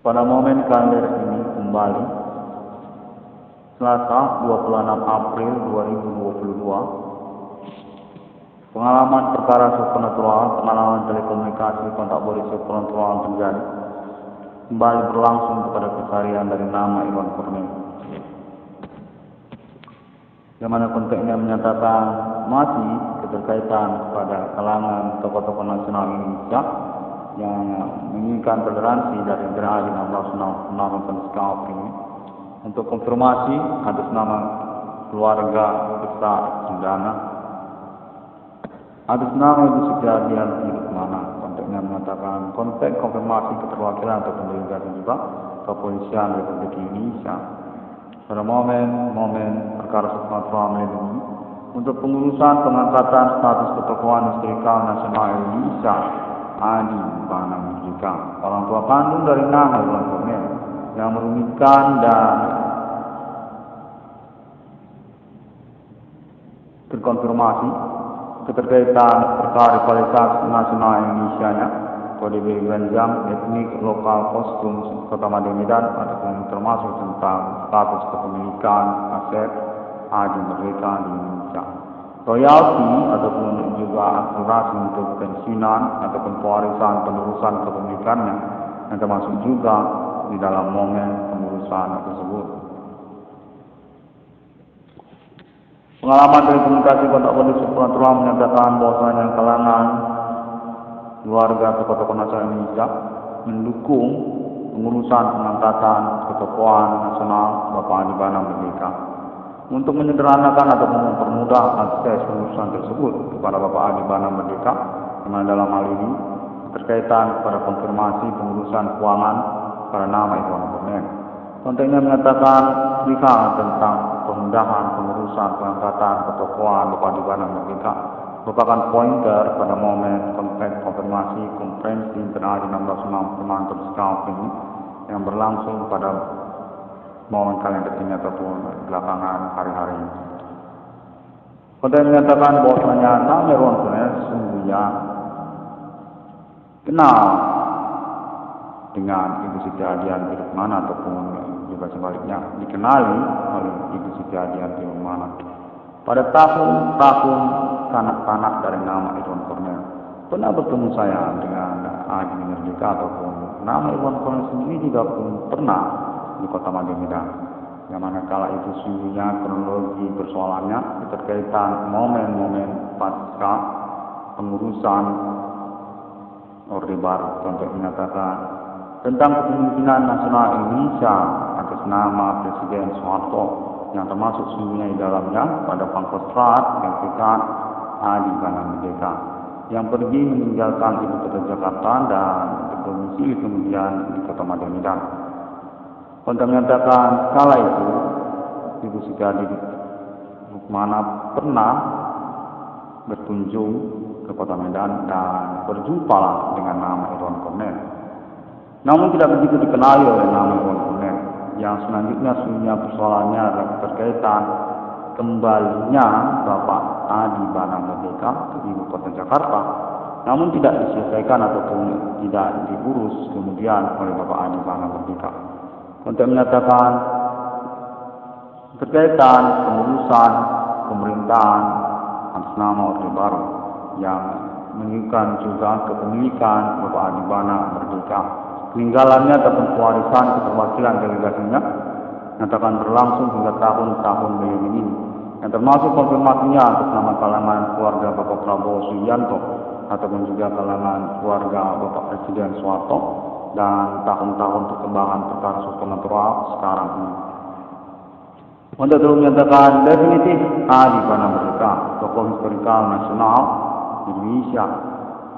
Pada momen kalender ini kembali Selasa 26 April 2022, pengalaman perkara supernatural, pengalaman telekomunikasi kontak bodi supernatural terjadi kembali berlangsung kepada keseharian dari nama Iwan Kurnia, yang mana konteksnya menyatakan masih keterkaitan pada kalangan tokoh-tokoh nasional Indonesia yang menginginkan toleransi dari negara di 1666 ini untuk konfirmasi atas nama keluarga besar Cendana, atas nama Ibu Suciadian hidup mana. Konteksnya menyatakan konteks konfirmasi keterwakilan atau pendelegasi juga kepolisian Republik Indonesia pada momen perkara supernatural melindungi untuk pengurusan pengangkatan status ketokohan historikal nasional Indonesia Adi Bana Merdeka, orang tua kandung dari nama Iwan Kurnia, yang merumitkan dan terkonfirmasi keterkaitan perkara rivalitas nasional Indonesia-nya kode jam etnik lokal kostum Kota Medan ataupun termasuk tentang status kepemilikan aset Adi Merdeka di Indonesia, royalti ataupun juga akselerasi untuk pensiunan ataupun pewarisan penerusan kepemilikannya yang termasuk juga di dalam momen pengurusan tersebut. Pengalaman telekomunikasi kontak bodi supernatural menyatakan bahwasanya kalangan keluarga tokoh-tokoh nasional Indonesia mendukung pengurusan pengangkatan ketokohan nasional Bapak Adi Bana Merdeka untuk menyederhanakan ataupun mempermudah akses pengurusan tersebut kepada Bapak Adi Bana Merdeka, di mana dalam hal ini terkaitan pada konfirmasi pengurusan keuangan pada nama Iwan Kurnia. Kontennya menyatakan perihal tentang pemudahan pengurusan pengangkatan ketokohan Bapak Adi Bana Merdeka merupakan pointer pada momen konteks konfirmasi konferensi internal di 1666 tersekat ini yang berlangsung pada momen kalender ini ataupun belakangan hari-hari ini. Konten menyatakan bahwasanya nama Iwan Kurnia sesungguhnya kenal dengan Ibu Siti Adian hidup mana ataupun juga sebaliknya dikenali oleh Ibu Siti Adian hidup mana. Pada tahun-tahun kanak-kanak dari nama Iwan Kurnia pernah bertemu saya dengan Adi Merdeka ataupun nama Iwan Kurnia sendiri juga pun pernah di Kota Medan, yang mana kala itu sungguhnya kronologi persoalannya keterkaitan momen-momen pasca pengurusan Orde Baru untuk menyatakan tentang kepemimpinan nasional Indonesia atas nama Presiden Soeharto, yang termasuk sungguhnya di dalamnya pada Pangkostrat yang dekat Adi Bana Merdeka yang pergi meninggalkan ibu kota Jakarta dan berdomisili kemudian di Kota Medan. Untuk menyatakan kala itu Ibu Siti Adian mana pernah berkunjung ke Kota Medan dan berjumpalah dengan nama Iwan Kurnia. Namun tidak begitu dikenali oleh nama Iwan Kurnia. Yang selanjutnya persoalannya adalah terkaitan kembalinya Bapak Adi Bana Merdeka ke ibu kota Jakarta, namun tidak diselesaikan ataupun tidak diurus kemudian oleh Bapak Adi Bana Merdeka. Untuk menyatakan terkaitan pengurusan pemerintahan atas nama Orde Baru yang menunjukkan juga kepemilikan Bapak Adi Bana Merdeka, peninggalannya ataupun pewarisan keterwakilan delegasinya nyatakan berlangsung hingga tahun-tahun milenium ini, yang termasuk konfirmasinya atas nama kalangan keluarga Bapak Prabowo Subianto ataupun juga kalangan keluarga Bapak Presiden Soeharto dan tahun-tahun perkembangan perkara supernatural sekarang ini. Untuk terus menyatakan definitif Adi Bana Merdeka, tokoh historikal nasional Indonesia,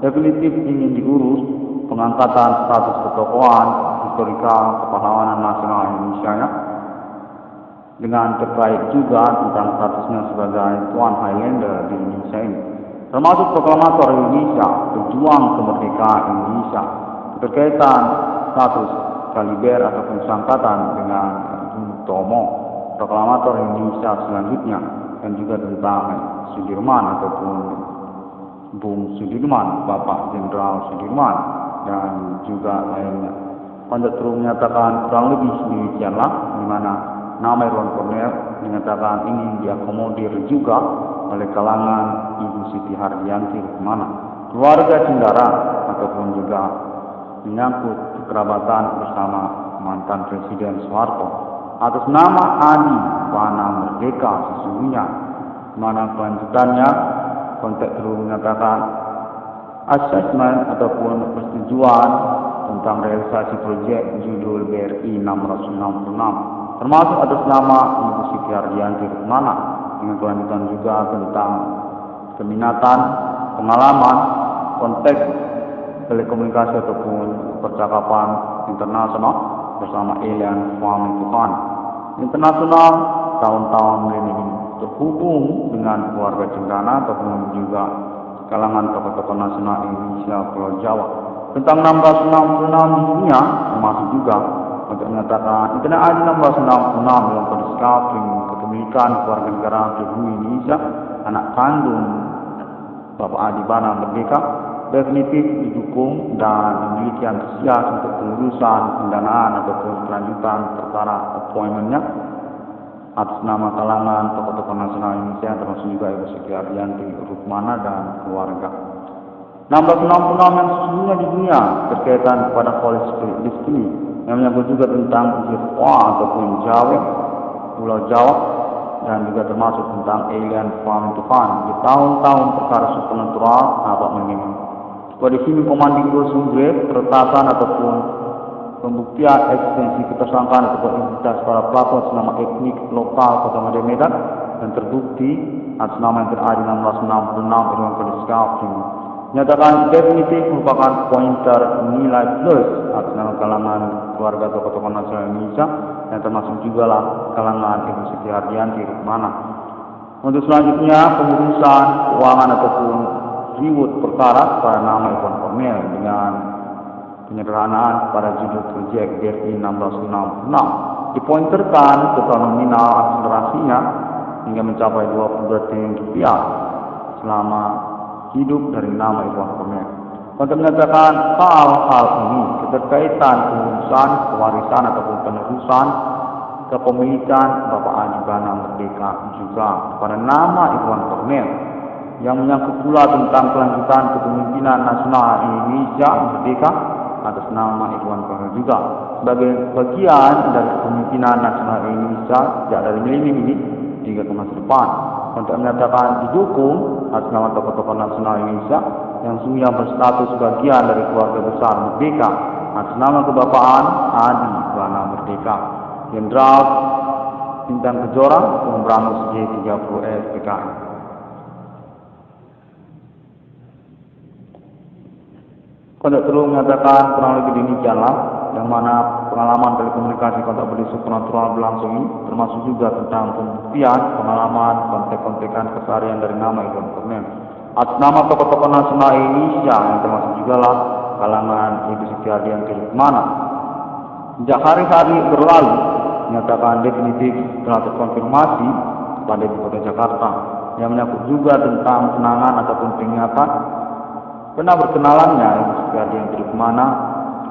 definitif ingin diurus pengangkatan status ketokohan historikal kepahlawanan nasional Indonesia dengan terkait juga tentang statusnya sebagai Tuan Highlander di Indonesia ini, termasuk proklamator Indonesia, pejuang kemerdekaan Indonesia, berkaitan status kaliber ataupun sangkatan dengan Bung Tomo, proklamator Indonesia selanjutnya, dan juga tentang Sudirman ataupun Bung Sudirman, Bapak Jenderal Sudirman, dan juga lainnya. Kontek True menyatakan kurang lebih demikianlah, di mana nama Irwan Cornel menyatakan ingin diakomodir juga oleh kalangan Ibu Siti Hardianti Rukmana, keluarga Cendara, ataupun juga menyangkut kekerabatan bersama mantan Presiden Soeharto atas nama Adi Wana Merdeka sesungguhnya, mana kelanjutannya Kontek True menyatakan asesmen ataupun persetujuan tentang realisasi proyek judul BRI 666 termasuk atas nama Ibu Siti Hardianti Rukmana, dengan kelanjutan juga tentang keminatan, pengalaman, konteks telekomunikasi ataupun percakapan internasional bersama Alien Family Tuhan Internasional tahun-tahun milenium, terhubung dengan keluarga Cendana ataupun juga kalangan tokoh-tokoh nasional Indonesia Pulau Jawa tentang 1666 di dunia, termasuk juga untuk menyatakan Internet ID 1666 dalam kondisi kapling kepemilikan keluarga negara Republik Indonesia anak kandung Bapak Adi Bana Merdeka definitif didukung dan memiliki antusias untuk pelurusan pendanaan ataupun kelanjutan perkara appointmentnya atas nama kalangan tokoh-tokoh nasional Indonesia, termasuk juga Ibu Siti Hardianti Rukmana dan keluarga. 1666 yang sesungguhnya di dunia berkaitan kepada Holy Spirit Destiny yang menyangkut juga tentang Jawa ataupun Jawa, Pulau Jawa, dan juga termasuk tentang Alien Family Tuhan di tahun-tahun perkara supernatural atau minimum. Pada sini commanding sumber peretasan ataupun pembuktian eksistensi ketersangkaan ataupun identitas para pelaku atas nama etnik lokal Kota Medan dan terbukti atas nama yang terada 1666 Irwan Cornel menyatakan definitif merupakan pointer nilai plus atas nama kalangan keluarga tokoh-tokoh nasional Indonesia yang termasuk juga lah kalangan Ibu Siti Hardianti Rukmana. Untuk selanjutnya pengurusan keuangan ataupun ribut perkara pada nama Irwan Cornel dengan penyederhanaan pada judul proyek BRI 1666 dipointerkan total nominal akselerasinya hingga mencapai 22 triliun rupiah selama hidup dari nama Irwan Cornel. Untuk menyatakan hal-hal ini keterkaitan pengurusan pewarisan ataupun penerusan kepemilikan Bapak Adi Bana Merdeka juga pada nama Irwan Cornel yang menyangkut pula tentang kelanjutan kepemimpinan nasional Indonesia Merdeka atas nama Irwan Cornel juga sebagai bagian dari kepemimpinan nasional Indonesia sejak dari milenium ini hingga ke masa depan, untuk menyatakan didukung atas nama tokoh-tokoh nasional Indonesia yang sungguh berstatus bagian dari keluarga besar Merdeka atas nama kebapaan Adi Bana Merdeka Jenderal Bintang Kejora Pemberangus J30S PKI. Kontek True menyatakan kurang lebih demikianlah, yang mana pengalaman telekomunikasi kontak beli supernatural berlangsung ini termasuk juga tentang pembuktian pengalaman kontek-kontekan keseharian dari nama Irwan Cornel atas nama tokoh-tokoh nasional Indonesia yang termasuk juga lah kalangan Ibu Siti Hardianti Rukmana. Sejak hari-hari berlalu menyatakan definitif telah terkonfirmasi pada Ibu Kota Jakarta yang menyangkut juga tentang kenangan ataupun peringatan pernah berkenalannya Ibu Siti Hardianti Rukmana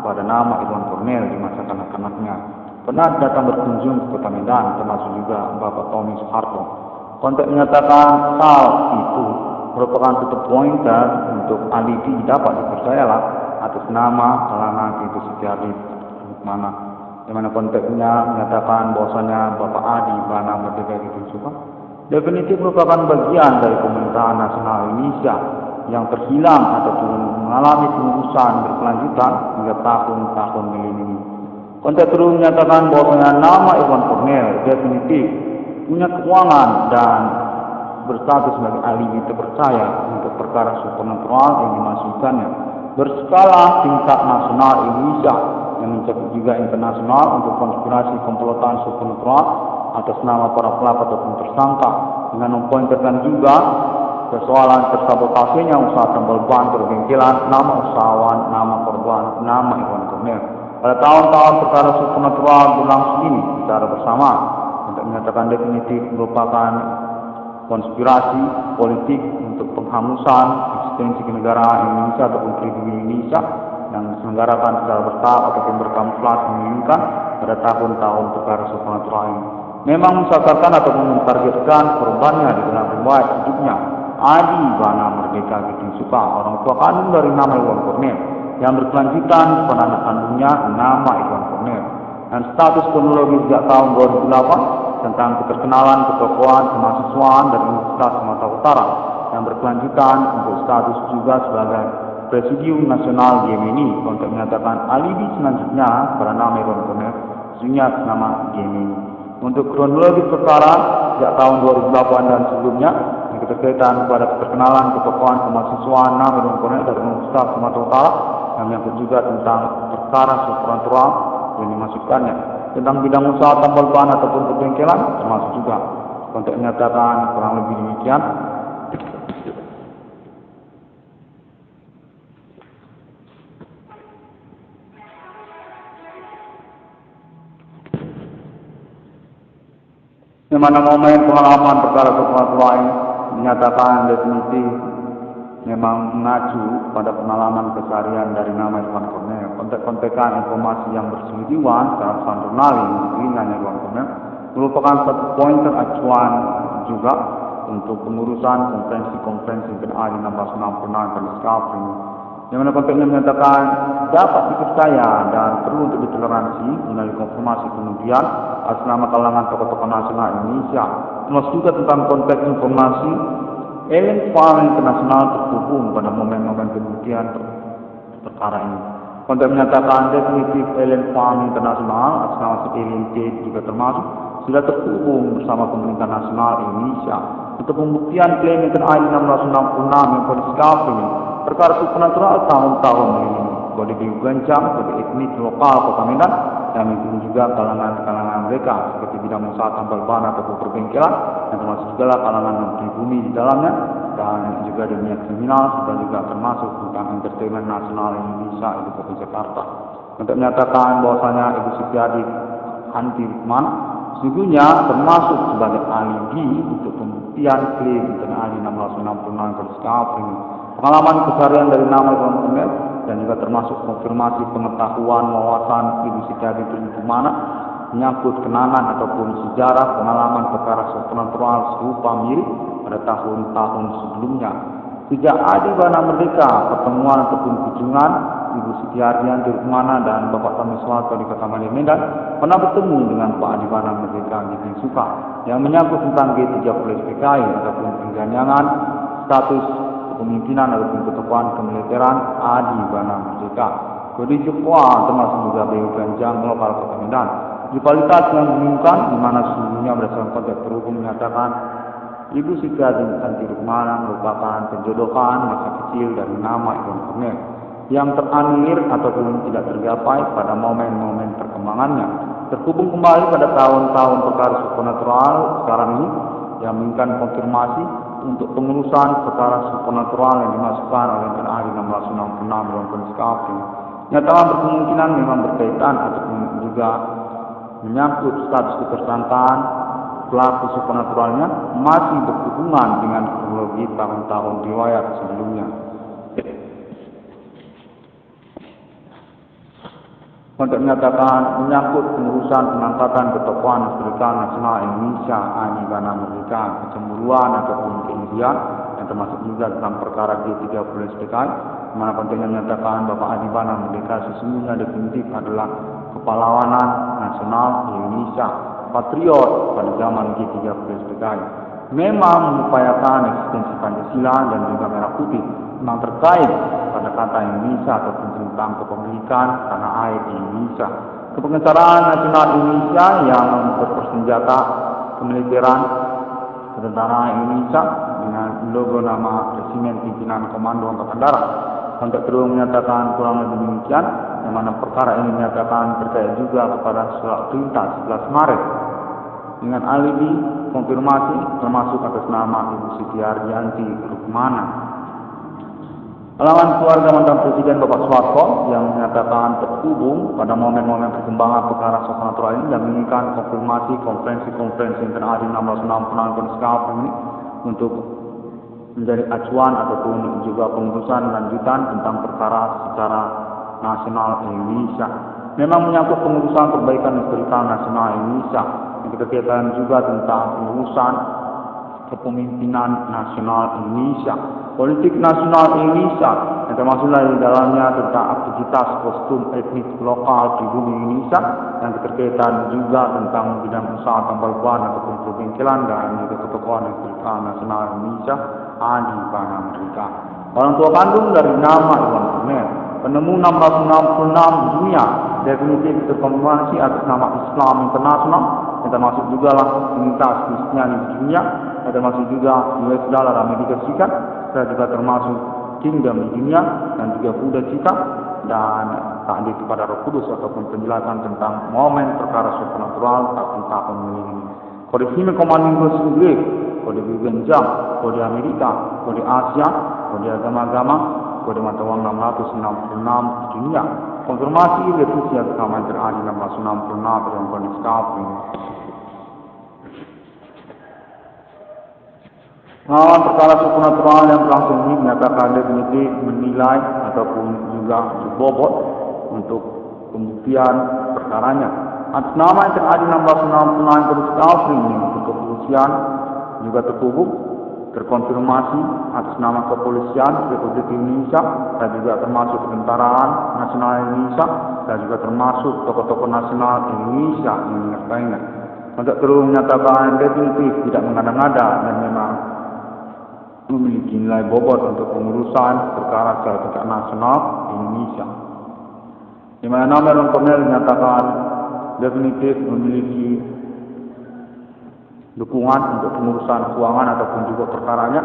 pada nama Irwan Cornel di masa kanak-kanaknya. Pernah datang berkunjung ke Kota Medan, termasuk juga Bapak Tommy Soeharto. Kontek menyatakan hal itu merupakan satu pointer untuk alibi dapat dipercayalah atas nama kalangan Ibu Siti Hardianti Rukmana, di mana konteksnya menyatakan bahwasanya Bapak Adi Bana Merdeka itu juga definitif merupakan bagian dari pemerintahan nasional Indonesia yang terhilang ataupun mengalami pengurusan berkelanjutan hingga tahun-tahun milenium. Kontek True menyatakan bahwasanya nama Irwan Cornel definitif punya keuangan dan berstatus sebagai alibi terpercaya untuk perkara supernatural yang dimasukkannya berskala tingkat nasional Indonesia yang mencakup juga internasional untuk konspirasi komplotan supernatural atas nama para pelaku ataupun tersangka, dengan mempointerkan juga persoalan tersabotasenya usaha tambal ban perbengkelan nama usahawan, nama korban, nama Irwan Cornel. Pada tahun-tahun perkara supernatural berlangsung ini secara bersama untuk menyatakan definitif merupakan konspirasi politik untuk penghamusan eksistensi kenegaraan Indonesia ataupun pribumi Indonesia yang diselenggarakan secara bertahap ataupun berkamuflase menginginkan pada tahun-tahun perkara supernatural ini. Memang mensadarkan ataupun mentargetkan korbannya di dalam riwayat hidupnya. Adi Bana Merdeka Giting Suka, orang tua kandung dari nama Iwan Cornel, yang berkelanjutan kepada anak kandungnya nama Iwan Cornel. Dan status kronologis sejak tahun 2008 tentang keterkenalan ketokohan kemahasiswaan dari Universitas Sumatera Utara yang berkelanjutan untuk status juga sebagai Presidium Nasional Gemini untuk menyatakan alibi selanjutnya pada nama Iwan Cornel sehingga nama Gemini. Untuk kronologi perkara sejak tahun 2008 dan sebelumnya yang keterkaitan pada keterkenalan ketokohan kemahasiswaan nama Iwan Cornel dari Universitas Sumatera Utara yang menyangkut juga tentang perkara supernatural yang dimasukkannya tentang bidang usaha tambal ban ataupun perbengkelan termasuk juga untuk menyatakan kurang lebih demikian. Di mana momen pengalaman perkara supernatural ini dinyatakan definitif memang mengacu pada pengalaman keseharian dari nama Iwan Cornel. Kontek-kontekan informasi yang bersinggungan secara sandurnali di telinganya Iwan Cornel merupakan satu pointer acuan juga untuk pengurusan konferensi PNA di 1666 pada Skafri, yang mana kontennya menyatakan dapat dipercaya dan perlu untuk ditoleransi melalui konfirmasi kemudian atas nama kalangan tokoh-tokoh nasional Indonesia, termasuk juga tentang konteks informasi alien farm internasional terhubung pada momen-momen pembuktian perkara ini. Konteks menyatakan definitif alien farm internasional atas nama alien Tate juga termasuk sudah terhubung bersama pemerintah nasional Indonesia untuk pembuktian klaim yang terjadi 1666 yang pada Skafri perkara supernatural tahun-tahun ini boleh digancang pada etnik lokal Kota Medan dan mungkin juga kalangan-kalangan mereka seperti bidang usaha tambal ban ataupun perbengkelan dan termasuk juga kalangan yang pribumi di dalamnya dan juga dunia kriminal dan juga termasuk tentang entertainment nasional Indonesia Ibu Kota Jakarta untuk menyatakan bahwasanya Ibu Sitiadi Anti Rukman sesungguhnya termasuk sebagai alibi untuk pembuktian klaim internasional 1666 Perskaf ini. Pengalaman keseharian dari nama Iwan Cornel dan juga termasuk konfirmasi pengetahuan wawasan Ibu Sitiadi Mana menyangkut kenangan ataupun sejarah pengalaman perkara supernatural serupa mirip pada tahun-tahun sebelumnya. Sejak Adi Bana Merdeka, pertemuan ataupun kunjungan Ibu Siti Ardianti Rukmana dan Bapak Tami Soeharto di Kota Madia Medan pernah bertemu dengan Pak Adi Bana Merdeka Giting Suka yang menyangkut tentang G30 SPKI ataupun pengganyangan status kepemimpinan ataupun ketokohan kemiliteran Adi Bana Merdeka. Kode Jepwa termasuk juga BU Ganjang lokal Kota Medan. Rivalitas yang mengumumkan di mana sesungguhnya berdasarkan konteks terhubung menyatakan Ibu Siti Ardianti Rukmana merupakan penjodohan masa kecil dari nama Iwan Cornel yang teranulir ataupun tidak tergapai pada momen-momen perkembangannya. Terhubung kembali pada tahun-tahun perkara supernatural sekarang ini yang menginginkan konfirmasi untuk pengurusan perkara supernatural yang dimasukkan oleh PNA 1666 dalam Perskaf. Nyatakan berkemungkinan memang berkaitan ataupun juga menyangkut status ketersangkaan pelaku supernaturalnya masih berhubungan dengan kronologi tahun-tahun riwayat sebelumnya. Untuk menyatakan menyangkut pengurusan pengangkatan ketokohan Kemerdekaan Nasional Indonesia Adi Bana Merdeka, kecemburuan ataupun kemudian yang termasuk juga tentang perkara G30 SPKI, di mana kontennya menyatakan Bapak Adi Bana Merdeka sesungguhnya definitif adalah kepahlawanan nasional Indonesia, patriot pada zaman G30 SPKI. Memang mengupayakan eksistensi Pancasila dan juga merah putih memang terkait pada kata Indonesia ataupun tentang kepemilikan tanah air di Indonesia. Kepengecaraan nasional Indonesia yang bersenjata kemiliteran ketentaraan Indonesia dengan logo nama Resimen Pimpinan Komando Angkatan Darat. Untuk terus menyatakan kurang lebih demikian, yang mana perkara ini menyatakan terkait juga kepada surat perintah 11 Maret dengan alibi konfirmasi termasuk atas nama Ibu Siti Ardianti Rukmana. Kalangan keluarga mantan Presiden Bapak Soeharto yang menyatakan terhubung pada momen-momen perkembangan perkara supernatural ini dan menginginkan konfirmasi konferensi internasional 1666 Perskaf ini untuk menjadi acuan ataupun juga pengurusan lanjutan tentang perkara secara Nasional Indonesia. Memang menyangkut pengurusan perbaikan Perikanan Nasional Indonesia, yang berkaitan juga tentang pengurusan kepemimpinan nasional Indonesia, politik nasional Indonesia, yang termasuklah di dalamnya tentang aktivitas kostum etnik lokal pribumi Indonesia, yang berkaitan juga tentang bidang usaha tambal ban ataupun perbengkelan dan juga ketokohan Perikanan Nasional Indonesia, Adi Bana Merdeka. Orang tua kandung dari nama Iwan Fernel, penemu 666 di dunia, definitif terkonfirmasi atas nama Islam Internasional, yang termasuk juga lah komunitas Kristiani di dunia, yang termasuk juga US Dollar Amerika Serikat, dan juga termasuk Kingdom di dunia, dan juga Buddha Cita, dan takdir kepada Roh Kudus ataupun penjelasan tentang momen perkara supernatural tahun-tahun ini. Kode Hime Commanding Verse Inggris, kode Bigen Jam, kode Amerika, kode Asia, kode agama-agama, kode mata uang 666 di dunia. Konfirmasi revisi agama yang terjadi 666 dalam kondisi kafir. Perkara supernatural yang berlangsung ini menyatakan definitif menilai ataupun juga berbobot untuk pembuktian perkaranya. Atas nama yang terjadi 1669 kondisi kafir ini untuk kepolisian juga terhubung terkonfirmasi atas nama kepolisian Republik Indonesia, dan juga termasuk Ketentaraan Nasional Indonesia, dan juga termasuk tokoh-tokoh nasional Indonesia yang menyertainya. Untuk terus menyatakan definitif tidak mengada-ngada dan memang memiliki nilai bobot untuk pengurusan perkara secara tingkat nasional Indonesia. Di mana nama Iwan Fernel menyatakan definitif memiliki dukungan untuk pengurusan keuangan ataupun juga perkaranya.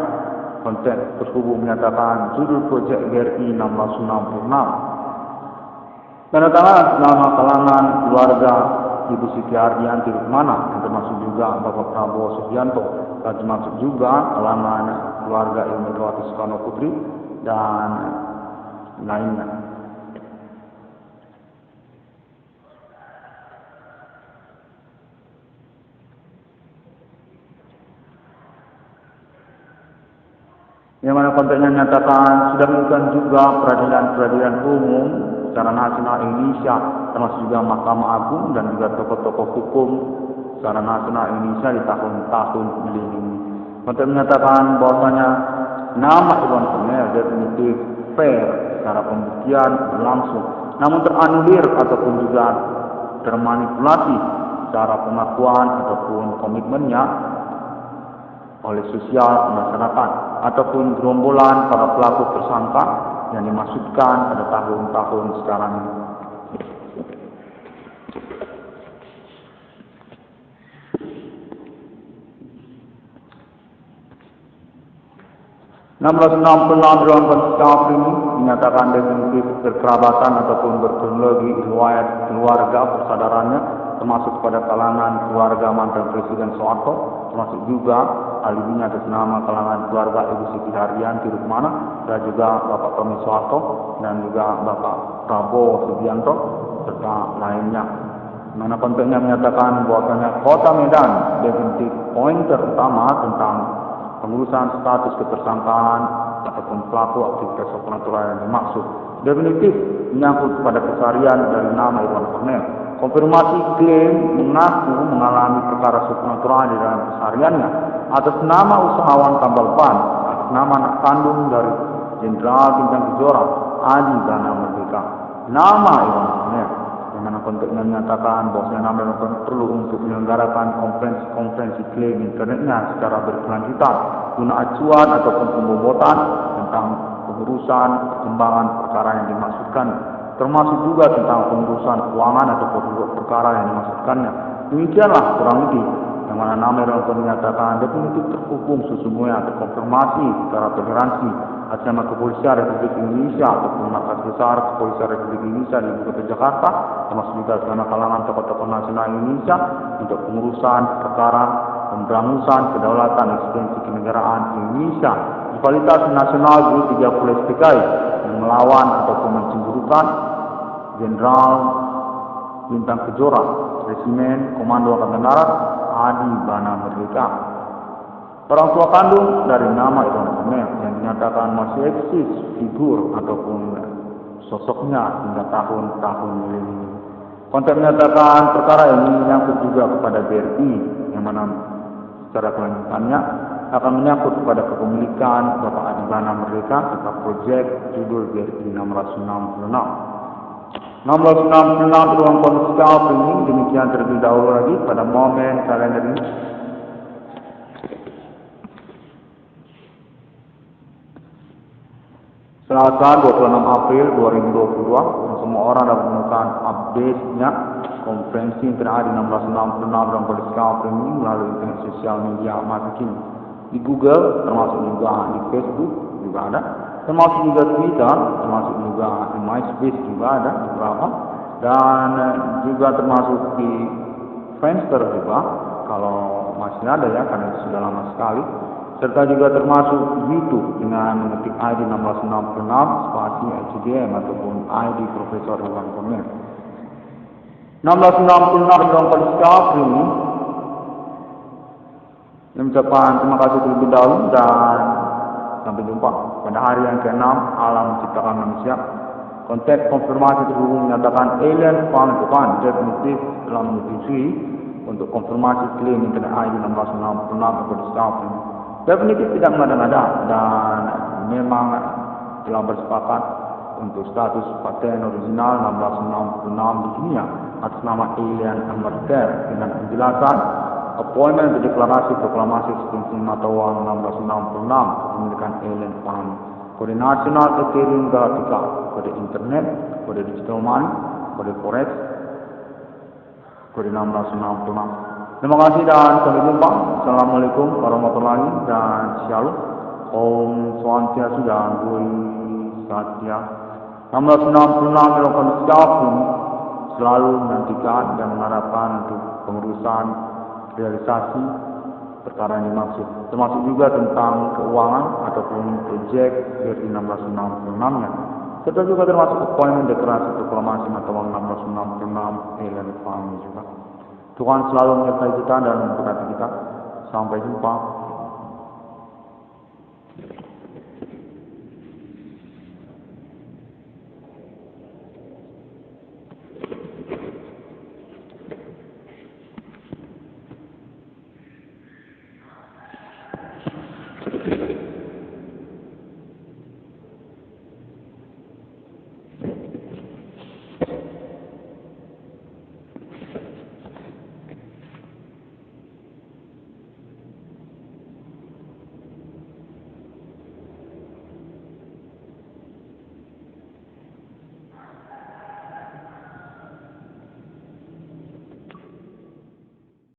Konten terhubung menyatakan judul projek GRI 1666. Tanda tangan nama kalangan keluarga Ibu Siti Hardianti Rukmana, yang termasuk juga Bapak Prabowo Subianto, dan termasuk juga kalangan keluarga Ibu Megawati Soekarno Putri dan lainnya. Yang mana kontennya menyatakan sudah melakukan juga peradilan umum secara nasional Indonesia, termasuk juga Mahkamah Agung dan juga tokoh-tokoh hukum secara nasional Indonesia di tahun-tahun ini. Konten menyatakan bahwasanya nama Iwan Fernel definitif fair secara pembuktian berlangsung, namun teranulir ataupun juga termanipulasi secara pengakuan ataupun komitmennya oleh sosial masyarakat ataupun gerombolan para pelaku tersangka yang dimaksudkan pada tahun-tahun sekarang ini. dalam konstitusi ini dinyatakan definitif berkerabatan ataupun berkronologi riwayat keluarga persaudaranya, termasuk pada kalangan keluarga mantan Presiden Soeharto, termasuk juga alibinya atas nama kalangan keluarga Ibu Siti Hardianti Rukmana, dan juga Bapak Tommy Soeharto dan juga Bapak Prabowo Subianto serta lainnya. Mana kontennya menyatakan bahwasanya Kota Medan definitif pointer utama tentang pengurusan status ketersangkaan ataupun pelaku aktivitas supernatural yang dimaksud. Definitif menyangkut pada keseharian dari nama Iwan Fernel. Konfirmasi klaim mengaku mengalami perkara supernatural di dalam kesehariannya atas nama usahawan tambal ban, atas nama anak kandung dari Jenderal Bintang Kejora, Adi Bana Merdeka. Nama Iwan Fernel, yang mana konteksnya menyatakan bahwa nama Iwan Fernel perlu untuk menyelenggarakan konferensi klaim internetnya secara berkelanjutan guna acuan ataupun pembobotan tentang pengurusan perkembangan perkara yang dimaksudkan, termasuk juga tentang pengurusan keuangan ataupun perkara yang dimaksudkannya. Demikianlah kurang lebih yang mana nama Iwan Fernel menyatakan definitif terhubung sesungguhnya terkonfirmasi secara toleransi atas nama Kepolisian Republik Indonesia ataupun Markas Besar Kepolisian Republik Indonesia di Ibu Kota Jakarta, termasuk juga segala kalangan tokoh-tokoh nasional Indonesia untuk pengurusan perkara pemberangusan kedaulatan eksistensi kenegaraan Indonesia di kualitas nasional G30 SPKI yang melawan ataupun mencemburukan Jenderal Bintang Kejora, Resimen Komando Angkatan Darat Adi Bana Merdeka. Orang tua kandung dari nama Iwan Fernel yang dinyatakan masih eksis figur ataupun sosoknya hingga tahun-tahun milenium. Konteks menyatakan perkara ini menyangkut juga kepada BRI, yang mana secara kelanjutannya akan menyangkut kepada kepemilikan Bapak Adibana Merdeka serta proyek judul BRI 666. 666 ruang konstitusional ini demikian terlebih dahulu lagi pada momen kalender ini. Selasa 26 April 2022, semua orang dapat menemukan update-nya konferensi internasional 666 dalam konstitusional ini melalui internet sosial media masa kini. Di Google, termasuk juga di Facebook juga ada, termasuk juga Twitter, termasuk juga di MySpace juga ada beberapa, dan juga termasuk di Friendster juga, kalau masih ada ya, karena itu sudah lama sekali. Serta juga termasuk YouTube dengan mengetik ID 1666 spasi HDM ataupun ID Profesor Iwan Komir. 1666 dalam konstitusional ini yang mengucapkan terima kasih terlebih dahulu dan sampai jumpa pada hari yang ke-6 alam menciptakan manusia. Konteks konfirmasi terhubung menyatakan alien found definitif telah menyetujui untuk konfirmasi klaim internet ID 1666 konstitusional ini. Definitif tidak mengada-ngada dan memang telah bersepakat untuk status paten original 1666 di dunia atas nama Alien Emerger dengan penjelasan appointment deklarasi proklamasi Sistem Matawang 1666 kepemilikan Alien Fund kode nasional Ethereum Galactica, kode internet, kode digital money, kode forex, kode 1666. Terima kasih dan sampai jumpa. Assalamualaikum warahmatullahi dan shalom. Om Swastiastu dan Bui Satya. 1666 dalam konstitusi selalu menantikan dan mengharapkan untuk pengurusan realisasi perkara yang dimaksud, termasuk juga tentang keuangan ataupun proyek BRI 1666-nya, serta juga termasuk appointment deklarasi proklamasi Matawang 1666 Alien Fund juga. Tuhan selalu menyertai kita dan memberkati kita. Sampai jumpa.